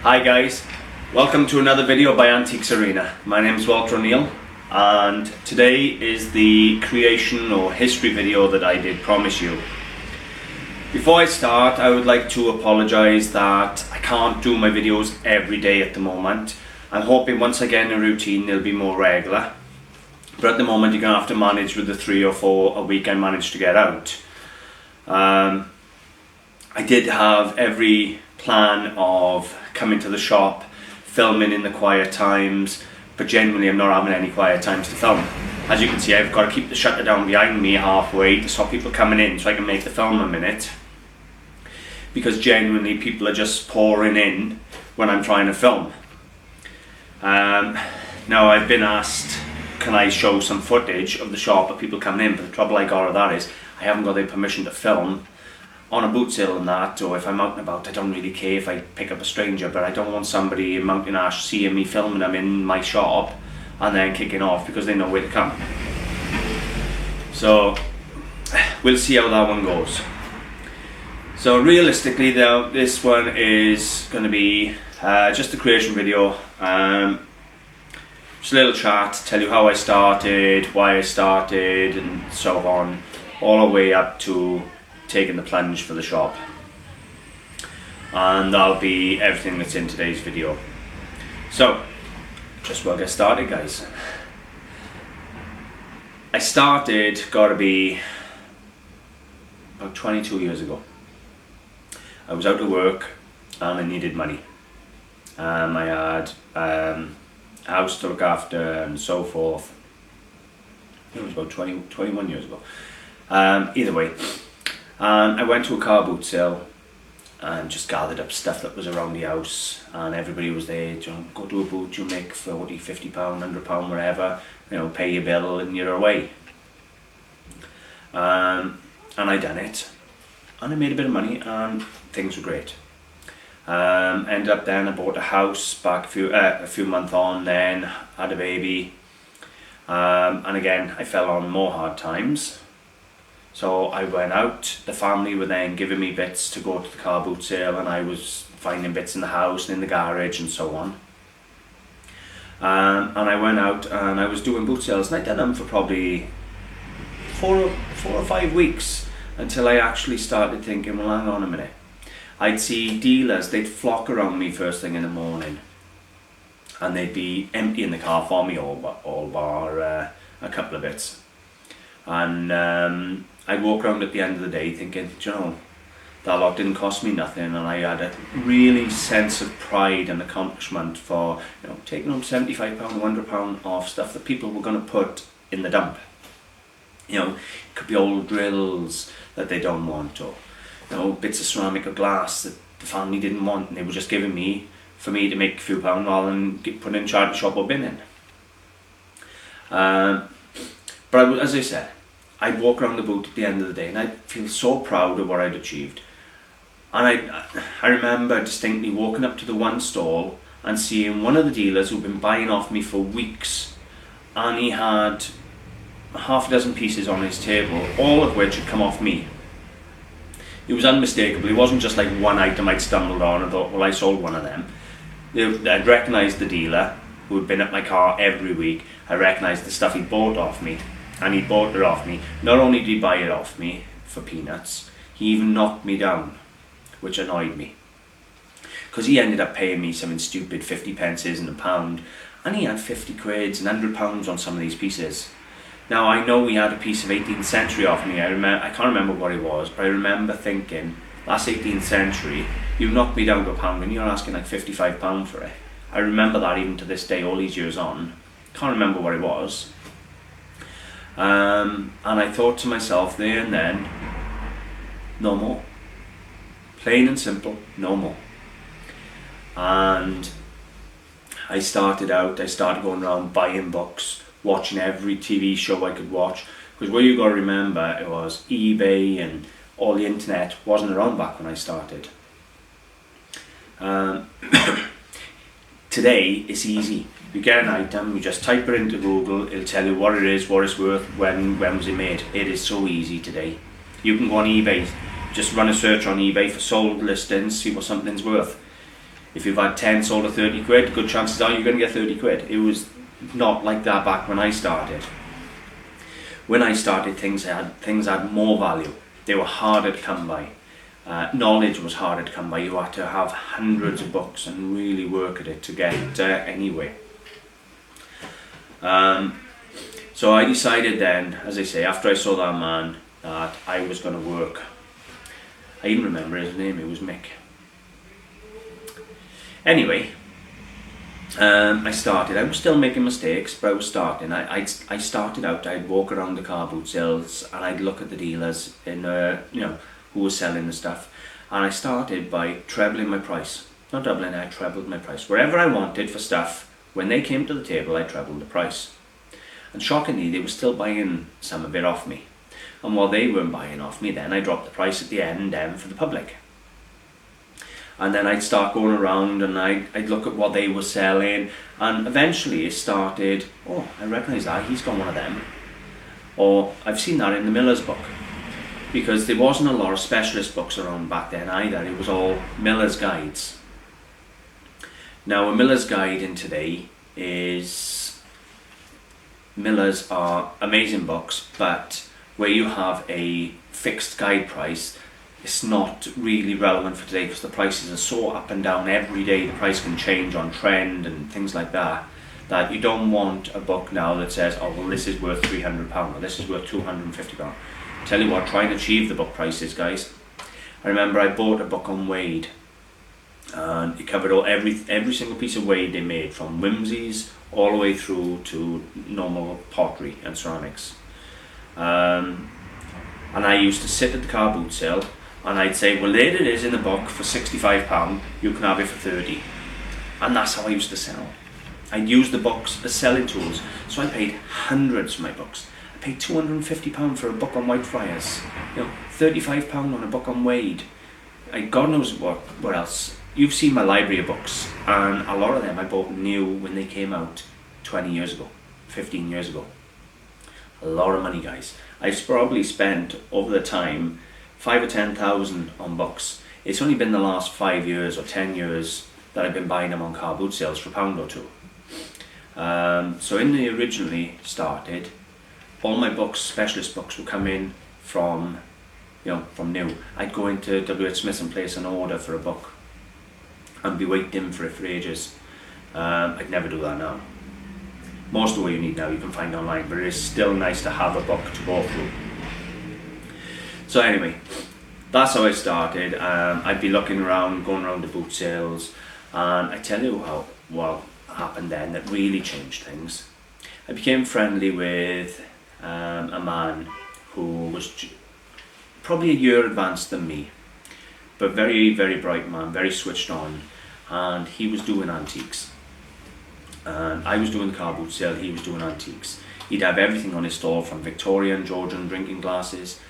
Hi guys, welcome to another video by AntiquesArena. My name is Walter O'Neill and today is the creation or history video that I did promise you. Before I start, I would like to apologise that I can't do my videos every day at the moment. I'm hoping once I get in a routine they'll be more regular. But at the moment you're going to have to manage with the 3 or 4 a week I managed to get out. I did have every plan of coming to the shop, filming in the quiet times, but genuinely I'm not having any quiet times to film. As you can see, I've got to keep the shutter down behind me halfway to stop people coming in so I can make the film a minute, because genuinely people are just pouring in when I'm trying to film. Now I've been asked, can I show some footage of the shop of people coming in, but the trouble I got with that is I haven't got their permission to film on a boot sale and that, or if I'm out and about. I don't really care if I pick up a stranger, but I don't want somebody in Mountain Ash seeing me filming them in my shop and then kicking off because they know where to come. So we'll see how that one goes. So realistically though, this one is going to be just a creation video, just a little chat, tell you how I started, why I started and so on, all the way up to taking the plunge for the shop. And that'll be everything that's in today's video. So just we'll get started, guys. I started, gotta be about 22 years ago. I was out of work and I needed money. I had a house to look after and so forth. It was about 21 years ago. Either way, and I went to a car boot sale and just gathered up stuff that was around the house, and everybody was there. You know, go to a boot, you make 40, 50 pound, £100, whatever, you know, pay your bill and you're away. And I done it and I made a bit of money and things were great. Ended up then I bought a house back a few months on, then had a baby, and again I fell on more hard times. So I went out, the family were then giving me bits to go to the car boot sale, and I was finding bits in the house and in the garage and so on. And I went out and I was doing boot sales, and I did them for probably 4 or 5 weeks until I actually started thinking, well, hang on a minute. I'd see dealers, they'd flock around me first thing in the morning and they'd be emptying the car for me, all bar a couple of bits. And I'd walk around at the end of the day thinking, you know, that lot didn't cost me nothing, and I had a really sense of pride and accomplishment for, you know, taking home £75, £100 off stuff that people were going to put in the dump. You know, it could be old drills that they don't want, or, you know, bits of ceramic or glass that the family didn't want, and they were just giving me for me to make a few pounds rather than put in charity shop or bin in. But as I said, I'd walk around the boot at the end of the day and I'd feel so proud of what I'd achieved. And I remember distinctly walking up to the one stall and seeing one of the dealers who'd been buying off me for weeks, and he had half a dozen pieces on his table, all of which had come off me. It was unmistakable. It wasn't just like one item I'd stumbled on and thought, well, I sold one of them. I'd recognised the dealer who had been at my car every week. I recognised the stuff he'd bought off me, and he bought it off me. Not only did he buy it off me for peanuts, he even knocked me down, which annoyed me, because he ended up paying me something stupid, 50 pences and £1, and he had 50 quids and £100 on some of these pieces. Now I know he had a piece of 18th century off me. I can't remember what it was, but I remember thinking, that's 18th century, you knocked me down to £1 and you're asking like £55 for it. I remember that even to this day, all these years on. Can't remember what it was. And I thought to myself there and then, no more. Plain and simple, no more. And I started going around buying books, watching every TV show I could watch, because what you got to remember, it was eBay and all the internet wasn't around back when I started. Today it's easy. You get an item, you just type it into Google, it'll tell you what it is, what it's worth, when was it made. It is so easy today. You can go on eBay, just run a search on eBay for sold listings, see what something's worth. If you've had 10 sold at 30 quid, good chances are you're going to get 30 quid. It was not like that back when I started. When I started, things had more value. They were harder to come by. Knowledge was harder to come by. You had to have hundreds of books and really work at it to get anywhere. So I decided then, as I say, after I saw that man, that I was going to work. I even remember his name, it was Mick. Anyway, I started. I was still making mistakes, but I was starting. I started out, I'd walk around the car boot sales and I'd look at the dealers in, who was selling the stuff. And I started by trebling my price. Not doubling, I trebled my price. Wherever I wanted for stuff, when they came to the table, I trebled the price. And shockingly, they were still buying some of it off me. And while they weren't buying off me, then I dropped the price at the end for the public. And then I'd start going around and I'd look at what they were selling, and eventually it started, oh, I recognise that, he's got one of them. Or I've seen that in the Miller's book. Because there wasn't a lot of specialist books around back then either, it was all Miller's guides. Now a Miller's guide in today is, Miller's are amazing books, but where you have a fixed guide price, it's not really relevant for today because the prices are so up and down every day. The price can change on trend and things like that, that you don't want a book now that says, oh well, this is worth £300 or this is worth £250. Tell you what, try and achieve the book prices, guys. I remember I bought a book on Wade and it covered every single piece of Wade they made, from whimsies all the way through to normal pottery and ceramics. And I used to sit at the car boot sale and I'd say, well, there it is in the book for £65, you can have it for 30. And that's how I used to sell. I'd use the books as selling tools, so I paid hundreds for my books. I paid £250 for a book on Whitefriars, £35 on a book on Wade. God knows what else. You've seen my library of books, and a lot of them I bought new when they came out 20 years ago, 15 years ago. A lot of money, guys. I've probably spent over the time 5 or 10,000 on books. It's only been the last 5 years or 10 years that I've been buying them on car boot sales for £1 or £2. So when they originally started, all my books, specialist books, would come in from new. I'd go into W.H. Smith and place an order for a book and be waiting for it for ages. I'd never do that now. Most of what you need now you can find online, but it is still nice to have a book to go through. So anyway, that's how I started. I'd be looking around, going around the boot sales, and I tell you what happened then that really changed things. I became friendly with a man who was probably a year advanced than me, but very, very bright man, very switched on, and he was doing antiques. And I was doing the car boot sale, he was doing antiques. He'd have everything on his stall, from Victorian, Georgian drinking glasses.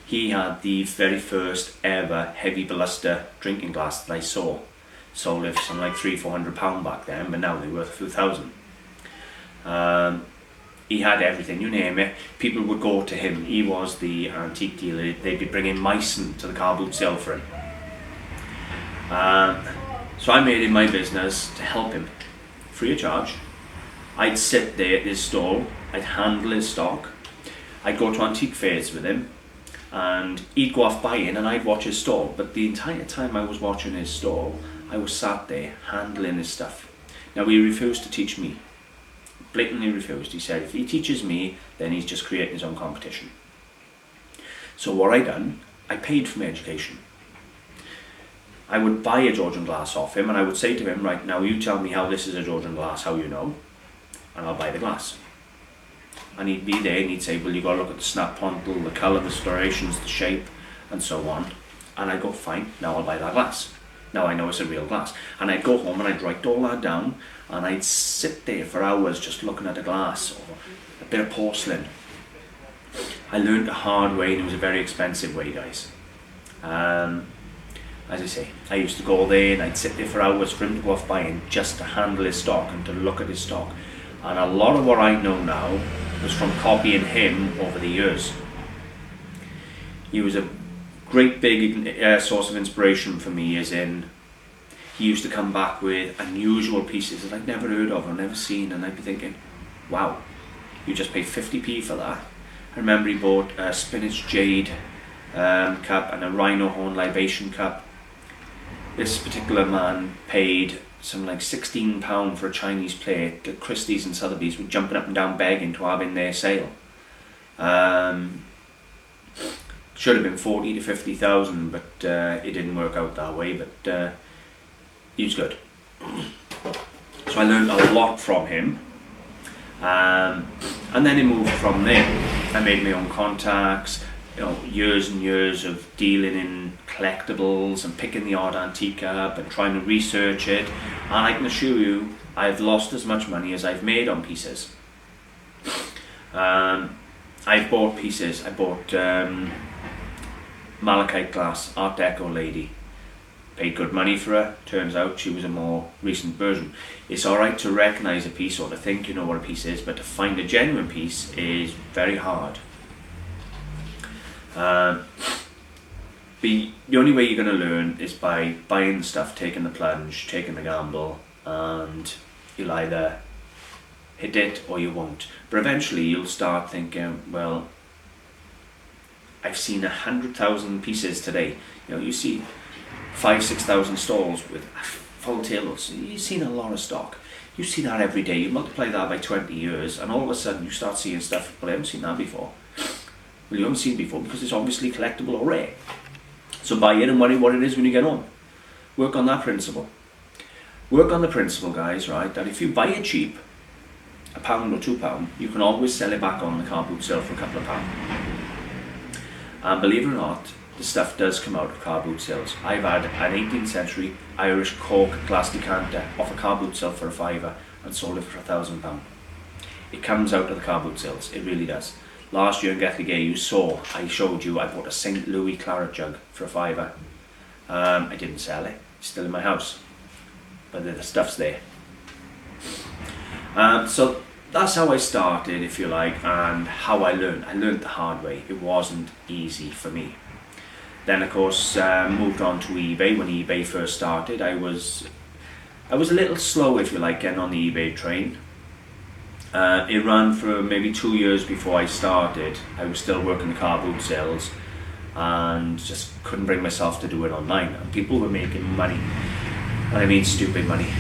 He had the very first ever heavy baluster drinking glass that I saw. Sold it for something like £300-400 back then, but now they're worth a few thousand. He had everything, you name it. People would go to him. He was the antique dealer. They'd be bringing Meissen to the car boot sale for him. So I made it my business to help him, free of charge. I'd sit there at his stall, I'd handle his stock, I'd go to antique fairs with him, and he'd go off buying and I'd watch his stall. But the entire time I was watching his stall, I was sat there handling his stuff. Now he refused to teach me, blatantly refused. He said if he teaches me, then he's just creating his own competition. So what I done, I paid for my education. I would buy a Georgian glass off him and I would say to him, right, now you tell me how this is a Georgian glass, how you know, and I'll buy the glass. And he'd be there and he'd say, well, you got to look at the snap pontle, the colour, the striations, the shape, and so on. And I'd go, fine, now I'll buy that glass. Now I know it's a real glass. And I'd go home and I'd write all that down and I'd sit there for hours just looking at a glass or a bit of porcelain. I learned the hard way, and it was a very expensive way, guys. As I say, I used to go there and I'd sit there for hours for him to go off buying, just to handle his stock and to look at his stock. And a lot of what I know now was from copying him over the years. He was a great big source of inspiration for me, as in he used to come back with unusual pieces that I'd never heard of or never seen, and I'd be thinking, wow, you just paid 50p for that. I remember he bought a spinach jade cup and a rhino horn libation cup. This particular man paid something like £16 for a Chinese plate that Christie's and Sotheby's were jumping up and down begging to have in their sale. Should have been 40 to 50,000, but it didn't work out that way, but he was good. So I learned a lot from him, and then it moved from there. I made my own contacts, years and years of dealing in collectibles and picking the odd antique up and trying to research it, and I can assure you I've lost as much money as I've made on pieces. I've bought pieces. I bought malachite glass Art Deco lady. Paid good money for her. Turns out she was a more recent version. It's alright to recognise a piece or to think you know what a piece is, but to find a genuine piece is very hard. The only way you're going to learn is by buying the stuff, taking the plunge, taking the gamble, and you'll either hit it or you won't. But eventually you'll start thinking, well, I've seen 100,000 pieces today. You see 5,000-6,000 stalls with full tables. You've seen a lot of stock. You see that every day. You multiply that by 20 years, and all of a sudden you start seeing stuff. Well, I haven't seen that before. Well, you haven't seen it before because it's obviously collectible or rare. So buy it and worry what it is when you get home. Work on that principle. Work on the principle, guys, right, that if you buy it cheap, £1 or £2, you can always sell it back on the car boot sale for a couple of pounds. And believe it or not, the stuff does come out of car boot sales. I've had an 18th century Irish cork glass decanter off a car boot sale for £5 and sold it for £1,000. It comes out of the car boot sales, it really does. Last year in Gethley Gay, I showed you, I bought a St. Louis claret jug for £5. I didn't sell it, it's still in my house, but the stuff's there. So that's how I started, if you like, and how I learned. I learned the hard way. It wasn't easy for me. Then, of course, moved on to eBay. When eBay first started, I was a little slow, if you like, getting on the eBay train. It ran for maybe 2 years before I started. I was still working the car boot sales and just couldn't bring myself to do it online. And people were making money, and I mean stupid money.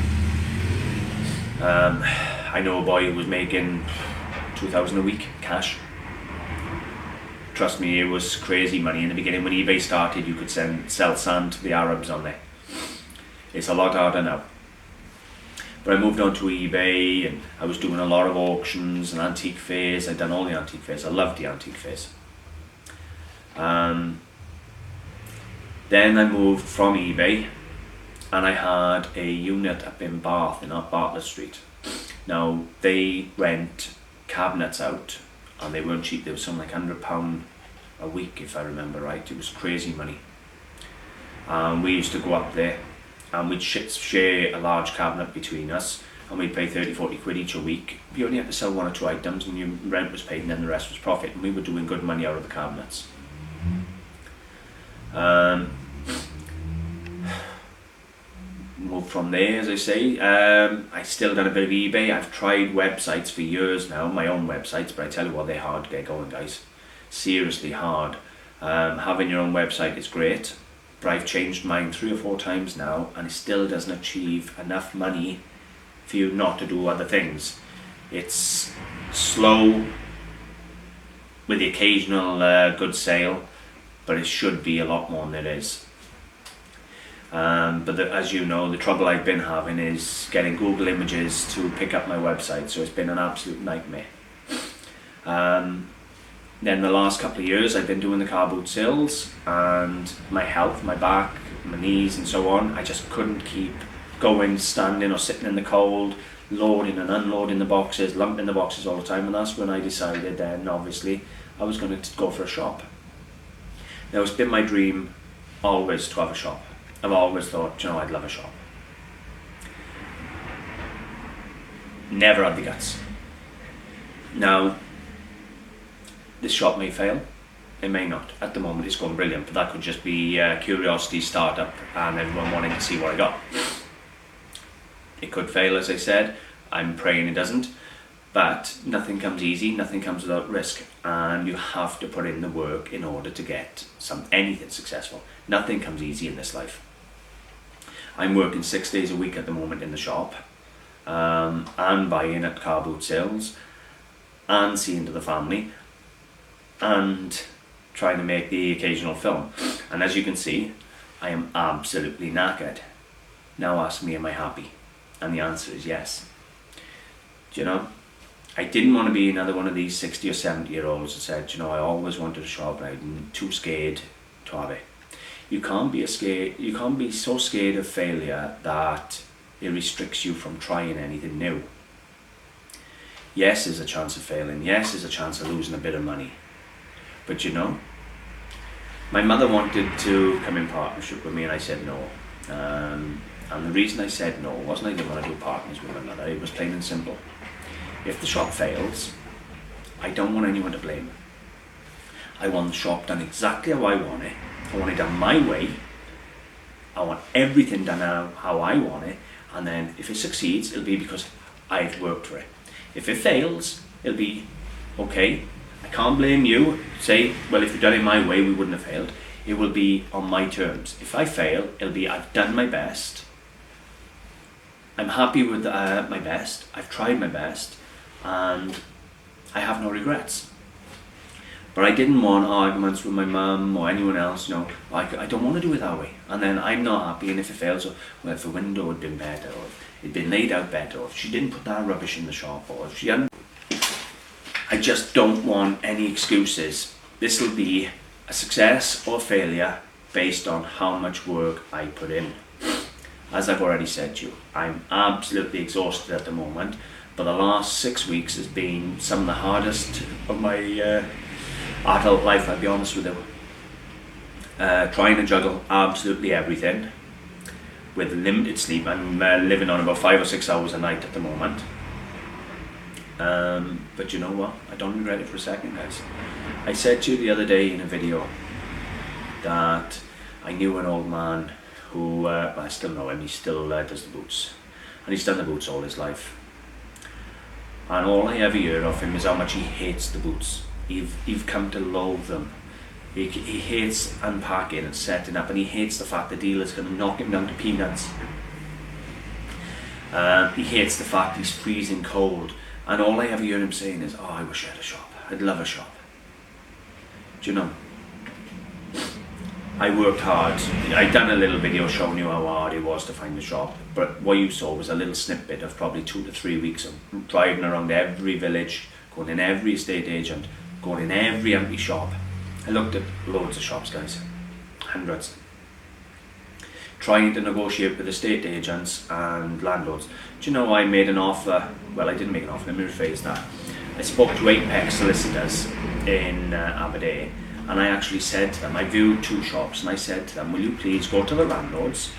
I know a boy who was making 2,000 a week cash. Trust me, it was crazy money in the beginning. When eBay started, you could sell sand to the Arabs on there. It's a lot harder now. But I moved on to eBay, and I was doing a lot of auctions and antique fairs. I'd done all the antique fairs. I loved the antique fairs. Then I moved from eBay, and I had a unit up in Bath, in Bartlett Street. Now, they rent cabinets out, and they weren't cheap. They were something like £100 a week, if I remember right. It was crazy money. We used to go up there, and we'd share a large cabinet between us, and we'd pay 30-40 quid each a week. You only had to sell 1 or 2 items, and your rent was paid, and then the rest was profit, and we were doing good money out of the cabinets. Moved from there, as I say. I still done a bit of eBay. I've tried websites for years now, my own websites, but I tell you what, they're hard to get going, guys. Seriously hard. Having your own website is great, but I've changed mine 3 or 4 times now, and it still doesn't achieve enough money for you not to do other things. It's slow with the occasional good sale, but it should be a lot more than it is. But as you know, the trouble I've been having is getting Google Images to pick up my website, so it's been an absolute nightmare. Then the last couple of years I've been doing the car boot sales, and my health, my back, my knees and so on, I just couldn't keep going, standing or sitting in the cold, loading and unloading the boxes, lumping the boxes all the time, and that's when I decided then, obviously, I was going to go for a shop. Now, it's been my dream always to have a shop. I've always thought, I'd love a shop. Never had the guts. Now, this shop may fail, it may not. At the moment it's going brilliant, but that could just be curiosity startup and everyone wanting to see what I got. It could fail, as I said. I'm praying it doesn't. But nothing comes easy, nothing comes without risk, and you have to put in the work in order to get anything successful. Nothing comes easy in this life. I'm working 6 days a week at the moment in the shop, and buying at car boot sales, and seeing to the family, and trying to make the occasional film. And as you can see, I am absolutely knackered. Now ask me, am I happy? And the answer is yes. Do you know? I didn't want to be another one of these 60 or 70 year olds that said, you know, I always wanted a shop, but I'm too scared to have it. You can't be so scared of failure that it restricts you from trying anything new. Yes, there's a chance of failing. Yes, there's a chance of losing a bit of money. But you know, my mother wanted to come in partnership with me and I said no. And the reason I said no wasn't I didn't want to do partners with my mother, it was plain and simple. If the shop fails, I don't want anyone to blame. I want the shop done exactly how I want it. I want it done my way. I want everything done how I want it. And then if it succeeds, it'll be because I've worked for it. If it fails, it'll be, okay, I can't blame you. Say, well, if you'd done it my way, we wouldn't have failed. It will be on my terms. If I fail, it'll be, I've done my best. I'm happy with my best. I've tried my best. And I have no regrets. But I didn't want arguments with my mum or anyone else, you know, I don't want to do it that way. And then I'm not happy, and if it fails, well, if the window had been better, or if it'd been laid out better, or if she didn't put that rubbish in the shop, or if she hadn't... I just don't want any excuses. This will be a success or failure based on how much work I put in. As I've already said to you, I'm absolutely exhausted at the moment. But the last 6 weeks has been some of the hardest of my adult life, I'll be honest with you. Trying to juggle absolutely everything with limited sleep. I'm living on about 5 or 6 hours a night at the moment. But you know what? I don't regret it for a second, guys. I said to you the other day in a video that I knew an old man who, well, I still know him, he still does the boots. And he's done the boots all his life. And all I ever hear of him is how much he hates the boots. He've come to loathe them. He hates unpacking and setting up, and he hates the fact the dealer's going to knock him down to peanuts. He hates the fact he's freezing cold. And all I ever hear him saying is, oh, I wish I had a shop. I'd love a shop. Do you know? I worked hard. I'd done a little video showing you how hard it was to find the shop, but what you saw was a little snippet of probably 2 to 3 weeks of driving around every village, going in every estate agent, going in every empty shop. I looked at loads of shops, guys, hundreds, trying to negotiate with estate agents and landlords. Do you know, I made an offer, well, I didn't make an offer, let me rephrase that. I spoke to Apex solicitors in Aberdeen, and I actually said to them, I viewed 2 shops, and I said to them, will you please go to the landlords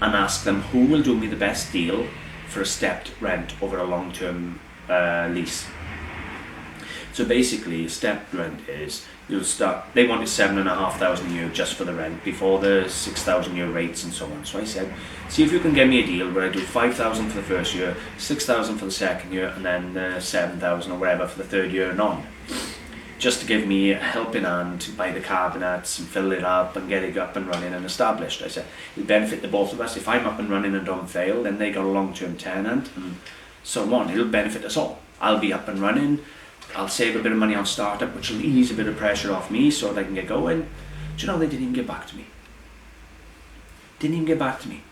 and ask them who will do me the best deal for a stepped rent over a long-term lease. So basically, a stepped rent is, you'll start, they wanted 7,500 a year just for the rent before the 6,000 year rates and so on. So I said, see if you can get me a deal where I do 5,000 for the first year, 6,000 for the second year, and then 7,000 or whatever for the third year and on. Just to give me a helping hand to buy the cabinets and fill it up and get it up and running and established. I said, it'll benefit the both of us. If I'm up and running and don't fail, then they got a long-term tenant and so on. It'll benefit us all. I'll be up and running. I'll save a bit of money on startup, which will ease a bit of pressure off me so that I can get going. Do you know, they didn't even get back to me. Didn't even get back to me.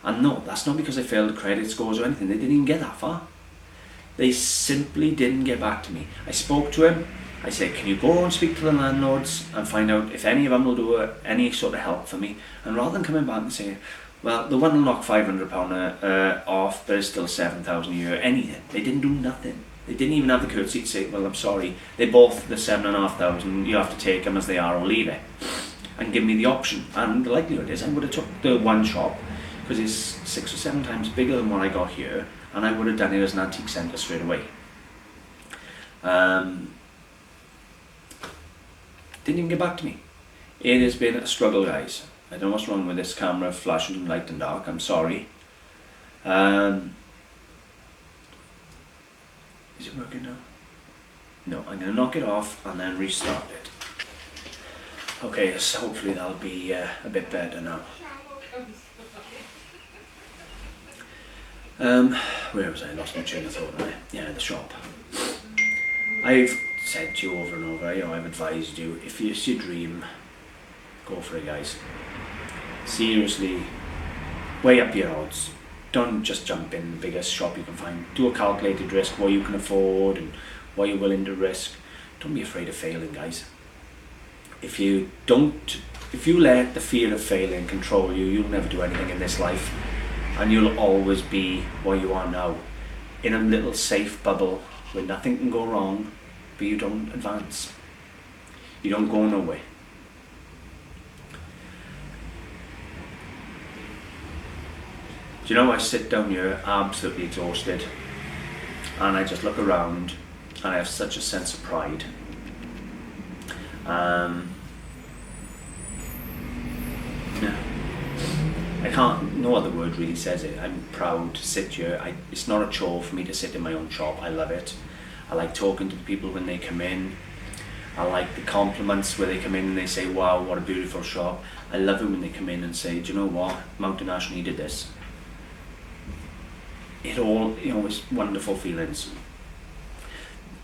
And no, that's not because I failed the credit scores or anything. They didn't even get that far. They simply didn't get back to me. I spoke to him. I said, can you go and speak to the landlords and find out if any of them will do any sort of help for me? And rather than coming back and saying, well, the one will knock £500 off, but it's still 7,000 a year, anything. They didn't do nothing. They didn't even have the courtesy to say, well, I'm sorry. They both, the 7,500, you have to take them as they are or leave it. And give me the option. And the likelihood is I would have took the one shop, because it's 6 or 7 times bigger than what I got here, and I would have done it as an antique centre straight away. Didn't even get back to me. It has been a struggle, guys. I don't know what's wrong with this camera flashing light and dark. I'm sorry. Is it working now? No, I'm going to knock it off and then restart it. Okay, so hopefully that'll be a bit better now. Where was I? Lost my train of thought, right? Yeah, the shop. I've said to you over and over, I've advised you, if it's your dream, go for it, guys. Seriously, weigh up your odds. Don't just jump in the biggest shop you can find. Do a calculated risk, what you can afford and what you're willing to risk. Don't be afraid of failing, guys. If you let the fear of failing control you, you'll never do anything in this life. And you'll always be where you are now, in a little safe bubble where nothing can go wrong, but you don't advance. You don't go nowhere. Do you know, I sit down here absolutely exhausted and I just look around and I have such a sense of pride. Yeah. I can't, no other word really says it. I'm proud to sit here. It's not a chore for me to sit in my own shop. I love it. I like talking to the people when they come in. I like the compliments where they come in and they say, wow, what a beautiful shop. I love it when they come in and say, do you know what, Mountain Ash needed this. It all, it's wonderful feelings.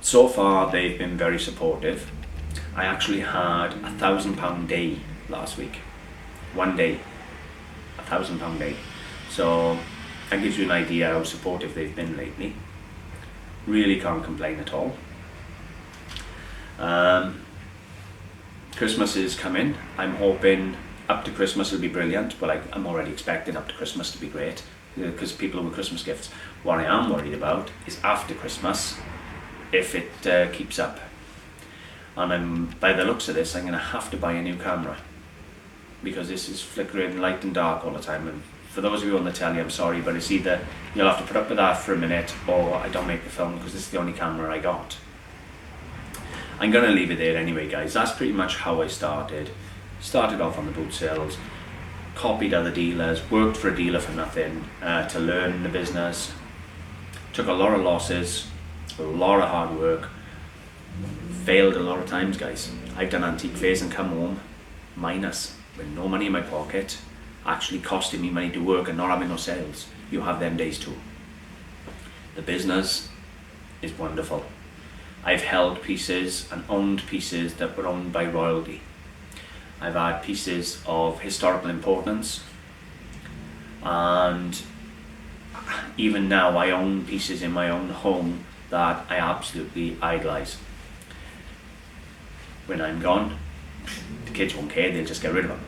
So far, they've been very supportive. I actually had £1,000 day last week. One day, £1,000 day. So that gives you an idea how supportive they've been lately. Really can't complain at all. Christmas is coming. I'm hoping up to Christmas will be brilliant, but I'm already expecting up to Christmas to be great because people with Christmas gifts. What I am worried about is after Christmas, if it keeps up. And by the looks of this, I'm going to have to buy a new camera because this is flickering light and dark all the time. And for those of you on the telly, I'm sorry, but it's either you'll have to put up with that for a minute or I don't make the film because this is the only camera I got. I'm going to leave it there anyway, guys. That's pretty much how I started. Started off on the boot sales, copied other dealers, worked for a dealer for nothing to learn the business. Took a lot of losses, a lot of hard work, failed a lot of times, guys. I've done antique fairs and come home minus, with no money in my pocket, actually costing me money to work and not having no sales. You have them days too. The business is wonderful. I've held pieces and owned pieces that were owned by royalty. I've had pieces of historical importance, and even now I own pieces in my own home that I absolutely idolise. When I'm gone, the kids won't care, they'll just get rid of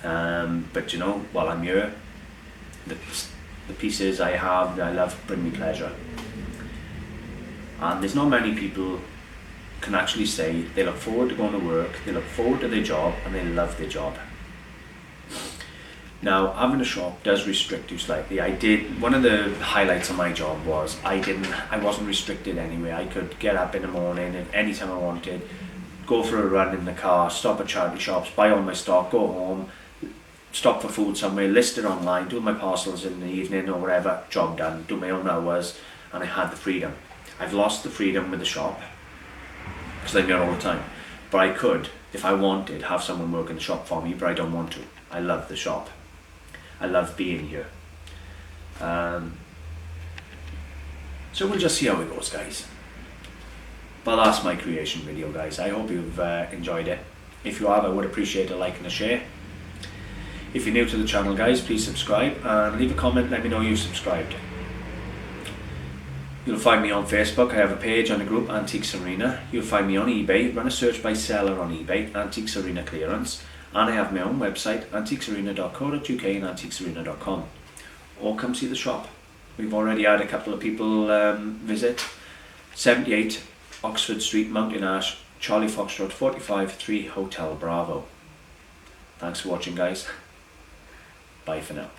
them. But while I'm here, the pieces I have that I love bring me pleasure. And there's not many people can actually say they look forward to going to work, they look forward to their job, and they love their job. Now, having a shop does restrict you slightly. One of the highlights of my job was I wasn't restricted anyway. I could get up in the morning at any time I wanted, go for a run in the car, stop at charity shops, buy all my stock, go home, stop for food somewhere, list it online, do my parcels in the evening or whatever, job done, do my own hours, and I had the freedom. I've lost the freedom with the shop because I'm here all the time. But I could, if I wanted, have someone work in the shop for me, but I don't want to. I love the shop. I love being here. So we'll just see how it goes, guys. But that's my creation video, guys. I hope you've enjoyed it. If you have, I would appreciate a like and a share. If you're new to the channel, guys, please subscribe and leave a comment, let me know you've subscribed. You'll find me on Facebook. I have a page on the group AntiquesArena. You'll find me on eBay. Run a search by seller on eBay, AntiquesArena Clearance. And I have my own website, AntiquesArena.co.uk and AntiquesArena.com. Or come see the shop. We've already had a couple of people visit. 78 Oxford Street, Mountain Ash, Charlie Foxtrot 45 3 Hotel Bravo. Thanks for watching, guys. Bye for now.